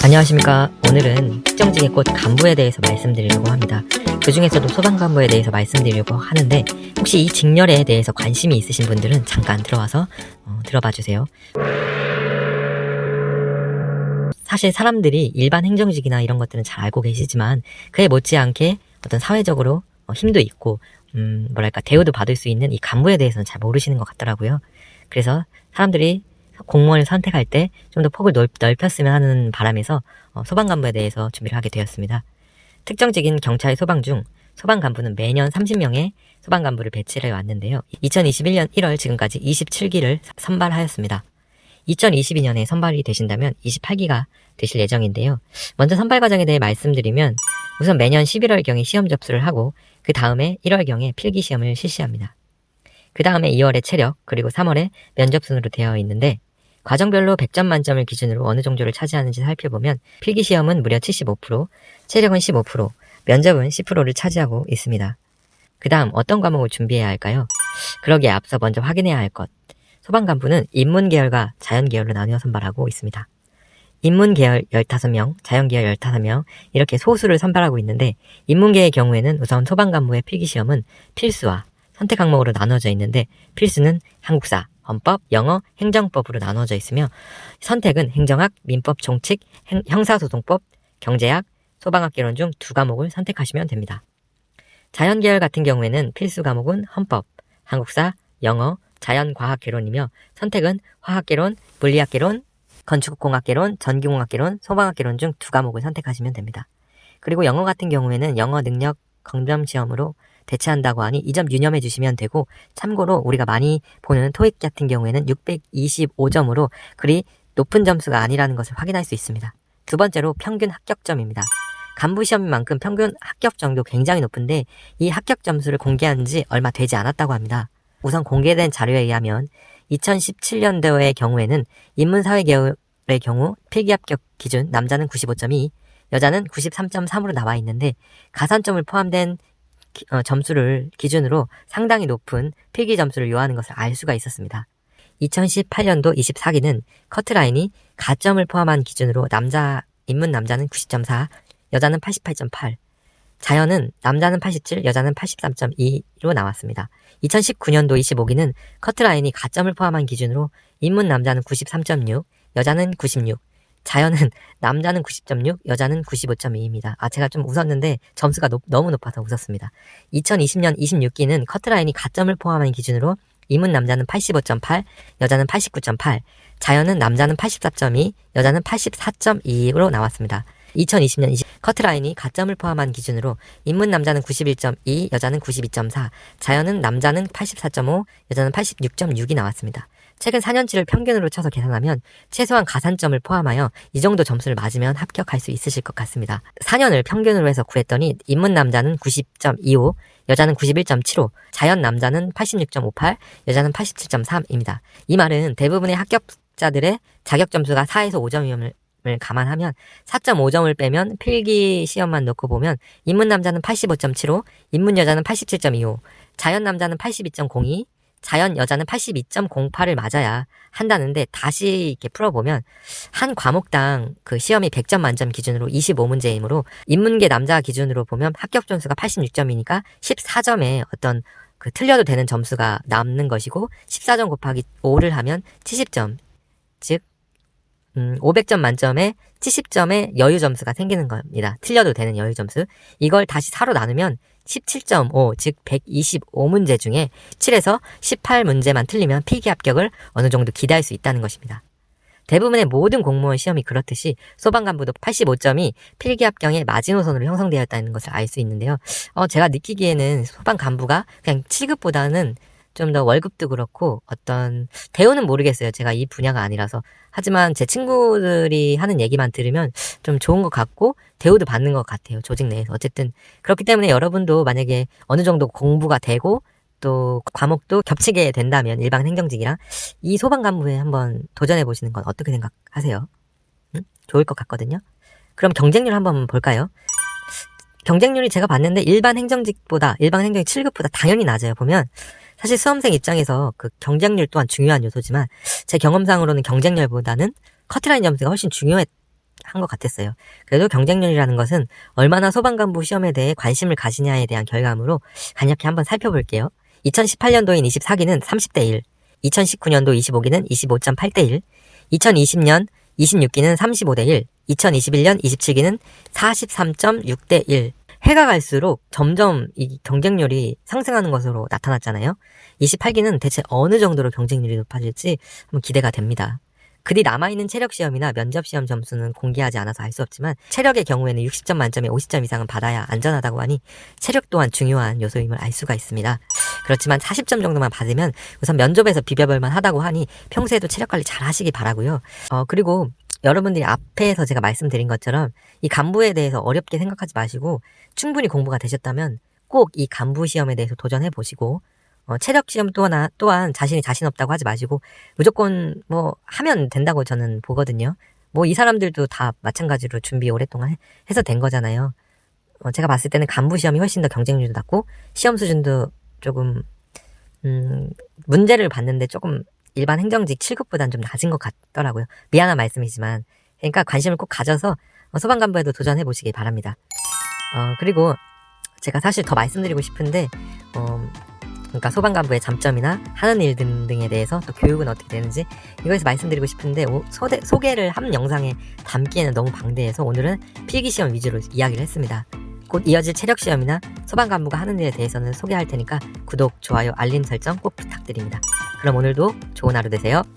안녕하십니까. 오늘은 특정직의 꽃 간부에 대해서 말씀드리려고 합니다. 그 중에서도 소방간부에 대해서 말씀드리려고 하는데 혹시 이 직렬에 대해서 관심이 있으신 분들은 잠깐 들어와서 들어봐 주세요. 사실 사람들이 일반 행정직이나 이런 것들은 잘 알고 계시지만 그에 못지않게 어떤 사회적으로 힘도 있고 대우도 받을 수 있는 이 간부에 대해서는 잘 모르시는 것 같더라고요. 그래서 사람들이 공무원을 선택할 때 좀 더 폭을 넓혔으면 하는 바람에서 소방간부에 대해서 준비를 하게 되었습니다. 특정직인 경찰 소방 중 소방간부는 매년 30명의 소방간부를 배치를 해왔는데요. 2021년 1월 지금까지 27기를 선발하였습니다. 2022년에 선발이 되신다면 28기가 되실 예정인데요. 먼저 선발 과정에 대해 말씀드리면 우선 매년 11월경에 시험 접수를 하고 그 다음에 1월경에 필기시험을 실시합니다. 그 다음에 2월에 체력, 그리고 3월에 면접 순으로 되어 있는데 과정별로 100점 만점을 기준으로 어느 정도를 차지하는지 살펴보면 필기시험은 무려 75%, 체력은 15%, 면접은 10%를 차지하고 있습니다. 그 다음 어떤 과목을 준비해야 할까요? 그러기에 앞서 먼저 확인해야 할 것. 소방간부는 인문계열과 자연계열로 나뉘어 선발하고 있습니다. 인문계열 15명, 자연계열 15명 이렇게 소수를 선발하고 있는데 인문계의 경우에는 우선 소방간부의 필기시험은 필수와 선택 항목으로 나눠져 있는데 필수는 한국사, 헌법, 영어, 행정법으로 나눠져 있으며 선택은 행정학, 민법, 총칙, 형사소송법, 경제학, 소방학개론 중 2과목을 선택하시면 됩니다. 자연계열 같은 경우에는 필수 과목은 헌법, 한국사, 영어, 자연과학개론이며 선택은 화학개론, 물리학개론, 건축공학개론, 전기공학개론, 소방학개론 중 2과목을 선택하시면 됩니다. 그리고 영어 같은 경우에는 영어 능력 검정시험으로 대체한다고 하니 이 점 유념해 주시면 되고 참고로 우리가 많이 보는 토익 같은 경우에는 625점으로 그리 높은 점수가 아니라는 것을 확인할 수 있습니다. 두 번째로 평균 합격점입니다. 간부시험만큼 평균 합격점도 굉장히 높은데 이 합격 점수를 공개한 지 얼마 되지 않았다고 합니다. 우선 공개된 자료에 의하면 2017년도의 경우에는 인문사회계열의 경우 필기합격 기준 남자는 95.2, 여자는 93.3으로 나와 있는데 가산점을 포함된 점수를 기준으로 상당히 높은 필기 점수를 요하는 것을 알 수가 있었습니다. 2018년도 24기는 커트라인이 가점을 포함한 기준으로 인문 남자는 90.4, 여자는 88.8, 자연은 남자는 87, 여자는 83.2로 나왔습니다. 2019년도 25기는 커트라인이 가점을 포함한 기준으로 인문 남자는 93.6, 여자는 96, 자연은 남자는 90.6, 여자는 95.2입니다. 제가 좀 웃었는데 점수가 너무 높아서 웃었습니다. 2020년 26기는 커트라인이 가점을 포함한 기준으로 인문 남자는 85.8, 여자는 89.8, 자연은 남자는 84.2, 여자는 84.2로 나왔습니다. 2020년 커트라인이 가점을 포함한 기준으로 인문 남자는 91.2, 여자는 92.4, 자연은 남자는 84.5, 여자는 86.6이 나왔습니다. 최근 4년치를 평균으로 쳐서 계산하면 최소한 가산점을 포함하여 이 정도 점수를 맞으면 합격할 수 있으실 것 같습니다. 4년을 평균으로 해서 구했더니 인문 남자는 90.25, 여자는 91.75, 자연 남자는 86.58, 여자는 87.3입니다. 이 말은 대부분의 합격자들의 자격 점수가 4에서 5점임을 감안하면 4.5점을 빼면 필기 시험만 놓고 보면 인문 남자는 85.75, 인문 여자는 87.25, 자연 남자는 82.02, 자연 여자는 82.08을 맞아야 한다는데 다시 이렇게 풀어보면 한 과목당 그 시험이 100점 만점 기준으로 25문제이므로 인문계 남자 기준으로 보면 합격 점수가 86점이니까 14점에 어떤 그 틀려도 되는 점수가 남는 것이고 14점 곱하기 5를 하면 70점, 즉 500점 만점에 70점의 여유 점수가 생기는 겁니다. 틀려도 되는 여유 점수. 이걸 다시 4로 나누면 17.5, 즉 125문제 중에 7에서 18문제만 틀리면 필기 합격을 어느 정도 기대할 수 있다는 것입니다. 대부분의 모든 공무원 시험이 그렇듯이 소방간부도 85점이 필기 합격의 마지노선으로 형성되어 있다는 것을 알 수 있는데요. 제가 느끼기에는 소방간부가 그냥 7급보다는 좀 더 월급도 그렇고 어떤 대우는 모르겠어요. 제가 이 분야가 아니라서. 하지만 제 친구들이 하는 얘기만 들으면 좀 좋은 것 같고 대우도 받는 것 같아요. 조직 내에서. 어쨌든 그렇기 때문에 여러분도 만약에 어느 정도 공부가 되고 또 과목도 겹치게 된다면 일반 행정직이랑 이 소방간부에 한번 도전해 보시는 건 어떻게 생각하세요? 좋을 것 같거든요. 그럼 경쟁률 한번 볼까요? 경쟁률이 제가 봤는데 일반 행정직 7급보다 당연히 낮아요. 보면 사실 수험생 입장에서 그 경쟁률 또한 중요한 요소지만 제 경험상으로는 경쟁률보다는 커트라인 점수가 훨씬 한 것 같았어요. 그래도 경쟁률이라는 것은 얼마나 소방간부 시험에 대해 관심을 가지냐에 대한 결과물로 간략히 한번 살펴볼게요. 2018년도인 24기는 30대 1, 2019년도 25기는 25.8대 1, 2020년 26기는 35대 1, 2021년 27기는 43.6대 1. 해가 갈수록 점점 이 경쟁률이 상승하는 것으로 나타났잖아요. 28기는 대체 어느 정도로 경쟁률이 높아질지 한번 기대가 됩니다. 그뒤 남아있는 체력시험이나 면접시험 점수는 공개하지 않아서 알 수 없지만 체력의 경우에는 60점 만점에 50점 이상은 받아야 안전하다고 하니 체력 또한 중요한 요소임을 알 수가 있습니다. 그렇지만 40점 정도만 받으면 우선 면접에서 비벼볼만 하다고 하니 평소에도 체력 관리 잘 하시기 바라고요. 그리고 여러분들이 앞에서 제가 말씀드린 것처럼 이 간부에 대해서 어렵게 생각하지 마시고 충분히 공부가 되셨다면 꼭 이 간부 시험에 대해서 도전해 보시고 체력 시험 또한 자신이 자신 없다고 하지 마시고 무조건 하면 된다고 저는 보거든요. 이 사람들도 다 마찬가지로 준비 오랫동안 해서 된 거잖아요. 제가 봤을 때는 간부 시험이 훨씬 더 경쟁률도 낮고 시험 수준도 조금 문제를 봤는데 조금 일반 행정직 7급보다는 좀 낮은 것 같더라고요. 미안한 말씀이지만 그러니까 관심을 꼭 가져서 소방간부에도 도전해 보시기 바랍니다. 그리고 제가 사실 더 말씀드리고 싶은데 그러니까 소방간부의 장점이나 하는 일 등등에 대해서 또 교육은 어떻게 되는지 이거에서 말씀드리고 싶은데 소개를 한 영상에 담기에는 너무 방대해서 오늘은 필기시험 위주로 이야기를 했습니다. 곧 이어질 체력시험이나 소방간부가 하는 일에 대해서는 소개할 테니까 구독, 좋아요, 알림 설정 꼭 부탁드립니다. 그럼 오늘도 좋은 하루 되세요.